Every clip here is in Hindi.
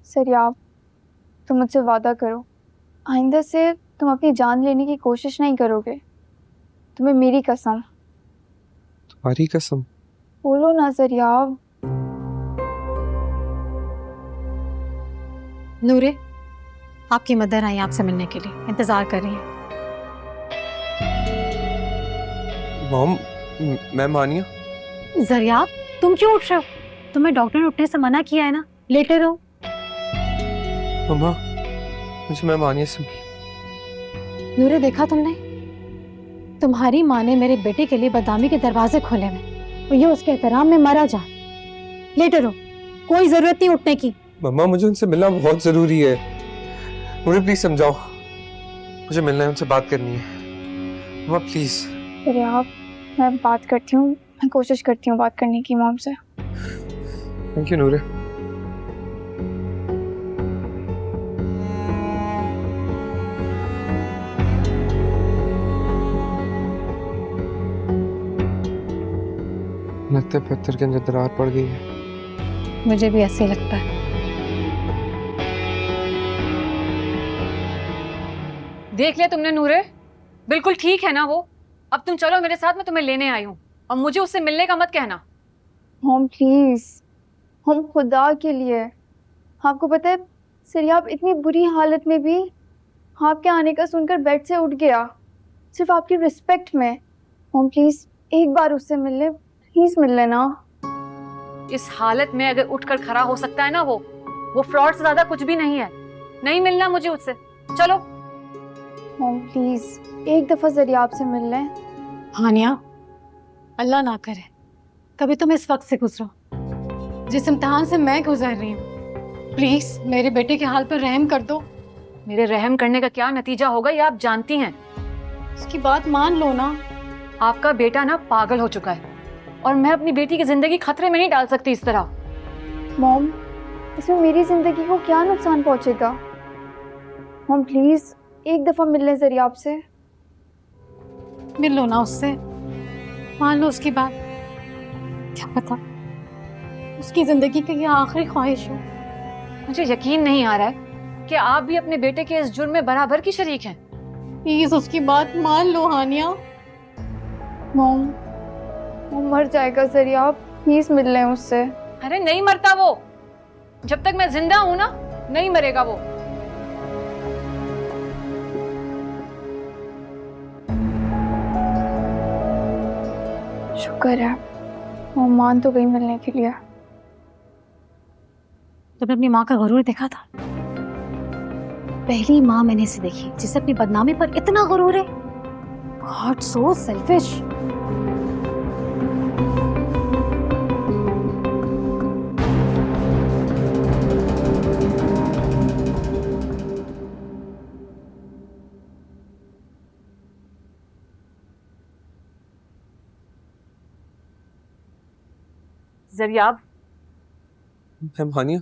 सरियाब, तुम मुझसे वादा करो, आइंदा से तुम अपनी जान लेने की कोशिश नहीं करोगे। तुम्हें मेरी कसम। तुम्हारी कसम? बोलो ना सरियाब। नूरे, आपकी मदर आई आपसे मिलने के लिए, इंतजार कर रही है। मॉम, मैं मानिया। जरियाब, तुम क्यों उठ रहे हो? तुम्हें डॉक्टर ने उठने से मना किया है ना, लेटे रहो। मम्मा, मुझे मैं मानिया से। नूरे, देखा तुमने? तुम्हारी माँ ने मेरे बेटे के लिए बदामी के दरवाजे खोले हुए और ये उसके एहतराम में मरा जा। लेटे रहो, कोई जरूरत नहीं उठने की। मम्मा, मुझे उनसे मिलना बहुत जरूरी है। मुझे प्लीज समझाओ, मुझे मिलना है, उनसे बात करनी है। मम्मा प्लीज। सरियाब, मैं बात करती हूँ, मैं कोशिश करती हूँ बात करने की मॉम से। थैंक यू नूरे। लगता है पत्थर के अंदर दरार पड़ गई है। मुझे भी ऐसे लगता है। देख लिया तुमने नूरे? बिल्कुल ठीक है ना वो? अब तुम चलो मेरे साथ, मैं तुम्हें लेने आई हूँ और मुझे उससे मिलने का मत कहना। मॉम प्लीज, हम खुदा के लिए। आपको पता है सरियाब इतनी बुरी हालत में भी आपके आने का सुनकर बेड से उठ गया, सिर्फ आपकी रिस्पेक्ट में। मॉम प्लीज एक बार उससे मिल ले, प्लीज मिल लेना। इस हालत में अगर उठकर खड़ा हो सकता है ना वो फ्रॉड से ज्यादा कुछ भी नहीं है। नहीं मिलना मुझे उससे, चलो। मॉम प्लीज एक दफा सरियाब से मिल लें। हानिया, अल्लाह ना करे कभी तुम इस वक्त से गुजरो जिस इम्तिहान से मैं गुजर रही हूँ। प्लीज मेरे बेटे के हाल पर रहम कर दो। मेरे रहम करने का क्या नतीजा होगा ये आप जानती हैं। उसकी बात मान लो ना। आपका बेटा ना पागल हो चुका है और मैं अपनी बेटी की जिंदगी खतरे में नहीं डाल सकती इस तरह। मॉम, इसमें मेरी जिंदगी को क्या नुकसान पहुंचेगा? मॉम प्लीज एक दफा मिल लें सरियाब से। मिल लो ना उससे, मान लो उसकी बात। क्या पता उसकी जिंदगी की ये आखिरी ख्वाहिश हो। मुझे यकीन नहीं आ रहा है कि आप भी अपने बेटे के इस जुर्म में बराबर की शरीक हैं। प्लीज उसकी बात मान लो हानिया। मॉम, वो मर जाएगा सरियाब, प्लीज मिल लें उससे। अरे नहीं मरता वो, जब तक मैं जिंदा हूं ना नहीं मरेगा वो। शुक्र है वो मान तो गई मिलने के लिए। तुमने अपनी माँ का गुरूर देखा था? पहली माँ मैंने इसे देखी जिसे अपनी बदनामी पर इतना गुरूर है। God, so selfish. जरियाब, मैं मानिया।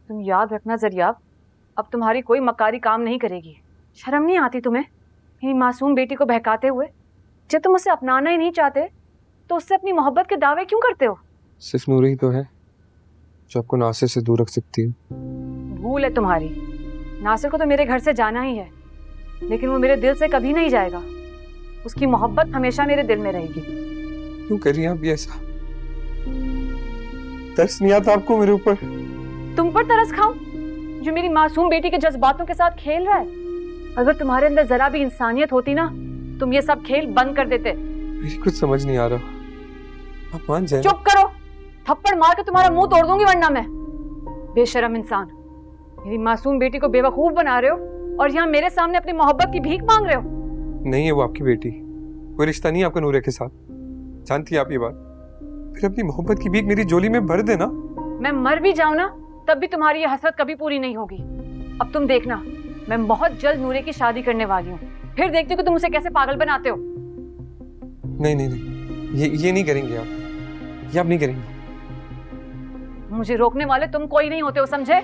तुम याद रखना जरियाब, अब तुम्हारी कोई मकारी काम नहीं करेगी। शर्म नहीं आती तुम्हें मेरी मासूम बेटी को बहकाते हुए? जब तुम उसे अपनाना ही नहीं चाहते तो उससे अपनी मोहब्बत के दावे क्यों करते हो? सिर्फ नूरे ही तो है जो आपको नासिर से दूर रख सकती है। भूल है तुम्हारी। नासिर को तो मेरे घर से जाना ही है, लेकिन वो मेरे दिल से कभी नहीं जाएगा। उसकी मोहब्बत हमेशा मेरे दिल में रहेगी। क्यों कर रही हैं आप ये ऐसा? तरस नहीं आता आपको मेरे ऊपर? तुम पर तरस खाऊं जो मेरी मासूम बेटी के जज्बातों के साथ खेल रहा है? अगर तुम्हारे अंदर जरा भी इंसानियत होती ना, तुम ये सब खेल बंद कर देते। मेरी कुछ समझ नहीं आ रहा, आप मान जाए। चुप करो, थप्पड़ मार के तुम्हारा मुंह तोड़ दूंगी वरना मैं। बेशरम इंसान, मेरी मासूम बेटी को बेवकूफ बना रहे हो और यहाँ मेरे सामने अपनी मोहब्बत की भीख मांग रहे हो। नहीं है वो आपकी बेटी, कोई रिश्ता नहीं है आपका नूरे के साथ, जानती है आप ये बात। फिर अपनी मोहब्बत की भीख मेरी झोली में भर देना। मैं मर भी जाऊं ना तब भी तुम्हारी ये हसरत कभी पूरी नहीं होगी। अब तुम देखना, मैं बहुत जल्द नूरे की शादी करने वाली हूँ, फिर देखती हूँ कि तुम उसे कैसे पागल बनाते हो। नहीं नहीं नहीं, ये नहीं करेंगे आप, ये आप नहीं करेंगे। मुझे रोकने वाले तुम कोई नहीं होते हो, समझे?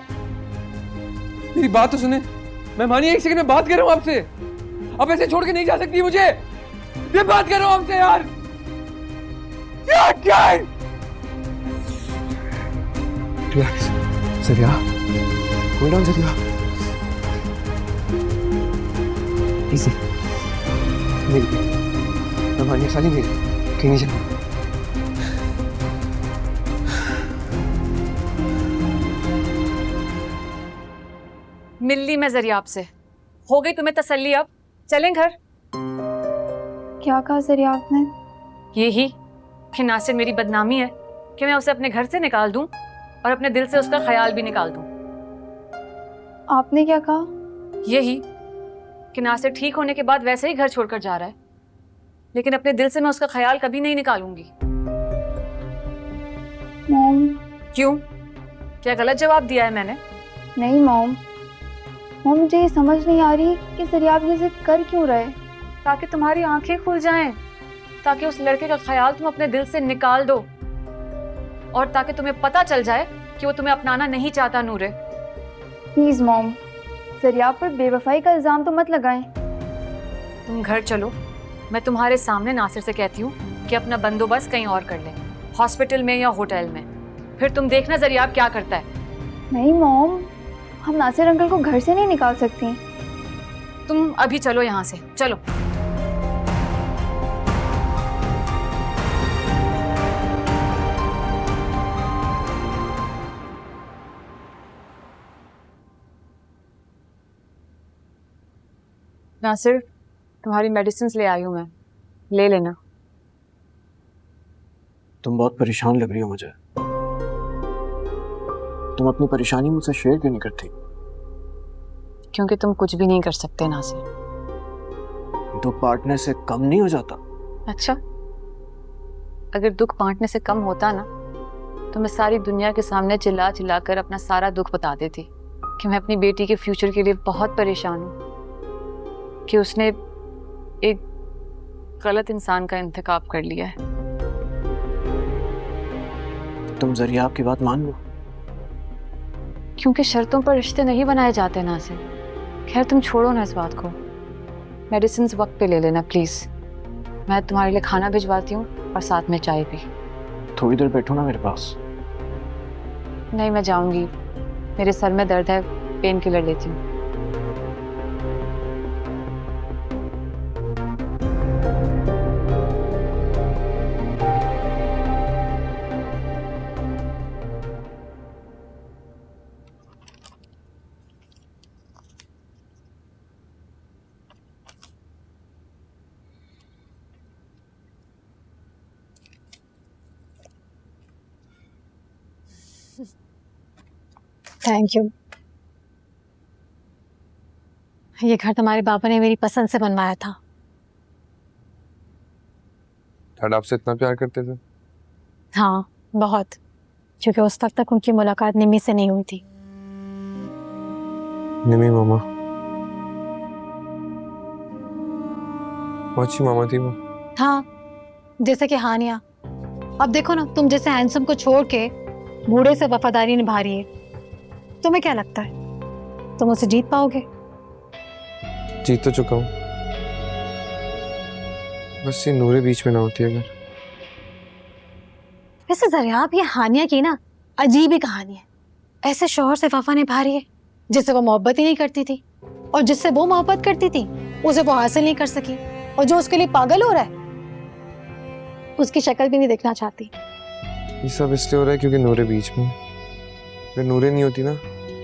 मेरी बात तो सुने। मैं मानिए, एक सेकंड में बात कर रहा हूँ आपसे। आप ऐसे छोड़ के नहीं जा सकती मुझे। मैं बात कर रहा हूँ आपसे यार। रिलैक्स सरिया। कूल डाउन जरिया। इजी मेरी मेहमानी खाली मेरी कहीं नहीं जाना। मिल ली मैं जरियाब से, हो गई तुम्हें तसल्ली, अब चलें घर। क्या कहा सरिया आपने? यही कि नासिर मेरी बदनामी है कि मैं उसे अपने घर से निकाल दूं और अपने दिल से उसका ख्याल भी निकाल दूं। आपने क्या कहा? यही कि नासिर ठीक होने के बाद वैसे ही घर छोड़कर जा रहा है, लेकिन अपने दिल से मैं उसका ख्याल कभी नहीं निकालूंगी। मॉम। क्यों? क्या गलत जवाब दिया है मैंने? नहीं मॉम, मुझे ये समझ नहीं आ रही कि सरिया आप ये जिद कर क्यों रहे। ताकि तुम्हारी आंखें खुल जाएं, ताकि उस लड़के का ख्याल तुम अपने दिल से निकाल दो, और ताकि तुम्हें पता चल जाए कि वो तुम्हें अपनाना नहीं चाहता। नूरे प्लीज मॉम, सरिया पर बेवफाई का इल्जाम तो मत लगाएं। तुम घर चलो, मैं तुम्हारे सामने नासिर से कहती हूँ कि अपना बंदोबस्त कहीं और कर ले, हॉस्पिटल में या होटल में। फिर तुम देखना जरियाब क्या करता है। नहीं मॉम, हम नासिर अंकल को घर से नहीं निकाल सकती। तुम अभी चलो यहाँ से, चलो। नासिर, तुम्हारी मेडिसिन ले आई हूँ मैं, ले लेना। तुम बहुत परेशान लग रही हो मुझे। तुम अपनी परेशानी मुझसे शेयर क्यों नहीं करती? क्योंकि तुम कुछ भी नहीं कर सकते नासिर। तो पार्टनर से कम नहीं हो जाता? अच्छा, अगर दुख बांटने से कम होता ना, तो मैं सारी दुनिया के सामने चिल्ला चिल्ला कर अपना सारा दुख बता देती कि मैं अपनी बेटी के फ्यूचर के लिए बहुत परेशान हूँ, कि उसने एक गलत इंसान का इंतखाब कर लिया है। तुम जरिया आपकी बात मान लो। क्योंकि शर्तों पर रिश्ते नहीं बनाए जाते नासिर। खैर तुम छोड़ो ना इस बात को, मेडिसिन वक्त पे ले लेना प्लीज। मैं तुम्हारे लिए खाना भिजवाती हूँ और साथ में चाय भी। थोड़ी देर बैठो ना मेरे पास। नहीं, मैं जाऊंगी, मेरे सर में दर्द है, पेन किलर लेती हूँ। Thank you. ये घर तुम्हारे पापा ने मेरी पसंद से बनवाया था। डैड आपसे इतना प्यार करते थे? हाँ, बहुत, क्योंकि उस वक्त तक उनकी मुलाकात निमी से नहीं हुई थी। निमी मामा बहुत अच्छी मामा थी वो। हाँ, जैसे कि हानिया। अब देखो ना, तुम जैसे हैंडसम को छोड़ के बूढ़े से वफादारी निभा रही है। तुम्हें क्या लगता है तुम उसे जीत पाओगे? जीत तो चुका हूँ, बस ये नूरे बीच में ना होती अगर। वैसे जरियाब, ये हानिया की ना अजीब ही कहानी है। ऐसे शौहर से वफा निभा रही है जिससे वो मोहब्बत ही नहीं करती थी, और जिससे वो मोहब्बत करती थी उसे वो हासिल नहीं कर सकी, और जो उसके लिए पागल हो रहा है उसकी शक्ल भी नहीं देखना चाहती। ये सब इसलिए हो रहा है क्योंकि नूरे बीच में। अगर नूरे नहीं होती ना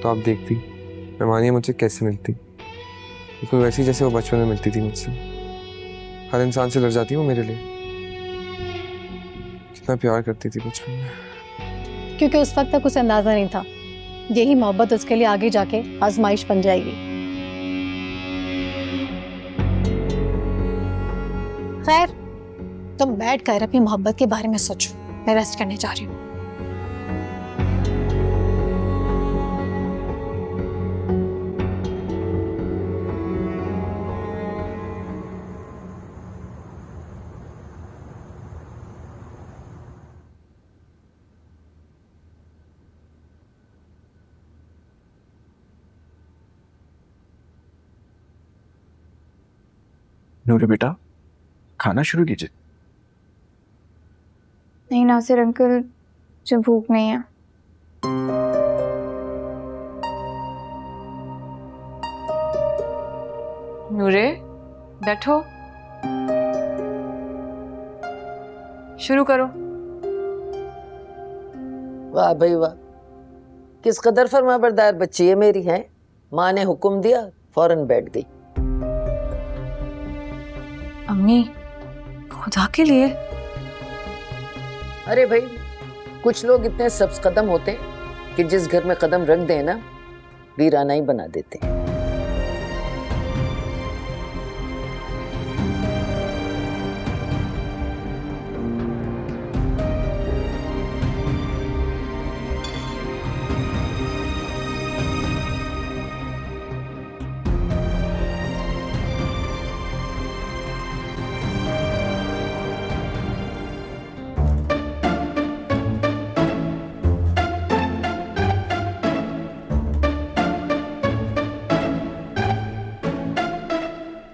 तो आप देखती मेहमानी मुझसे कैसे मिलती, बिल्कुल वैसी जैसे वो बचपन में मिलती थी मुझसे। हर इंसान से लड़ जाती वो मेरे लिए। कितना प्यार करती थी बचपन में। क्योंकि उस वक्त तक उसे अंदाजा नहीं था यही मोहब्बत उसके लिए आगे जाके आजमाइश बन जाएगी। खैर, तुम बैठ कर अपनी मोहब्बत के बारे में सोचो, मैं रेस्ट करने जा रही हूँ। नूरे बेटा, खाना शुरू कीजिए। नहीं नासिर अंकल, मुझे भूख नहीं है। नूरे बैठो, शुरू करो। वाह भाई वाह, किस कदर फरमाबरदार बच्ची है मेरी। है माँ ने हुक्म दिया फौरन बैठ गई। अम्मी, खुदा के लिए। अरे भाई, कुछ लोग इतने सब्ज कदम होते हैं कि जिस घर में कदम रख दें ना वीराना ही बना देते हैं।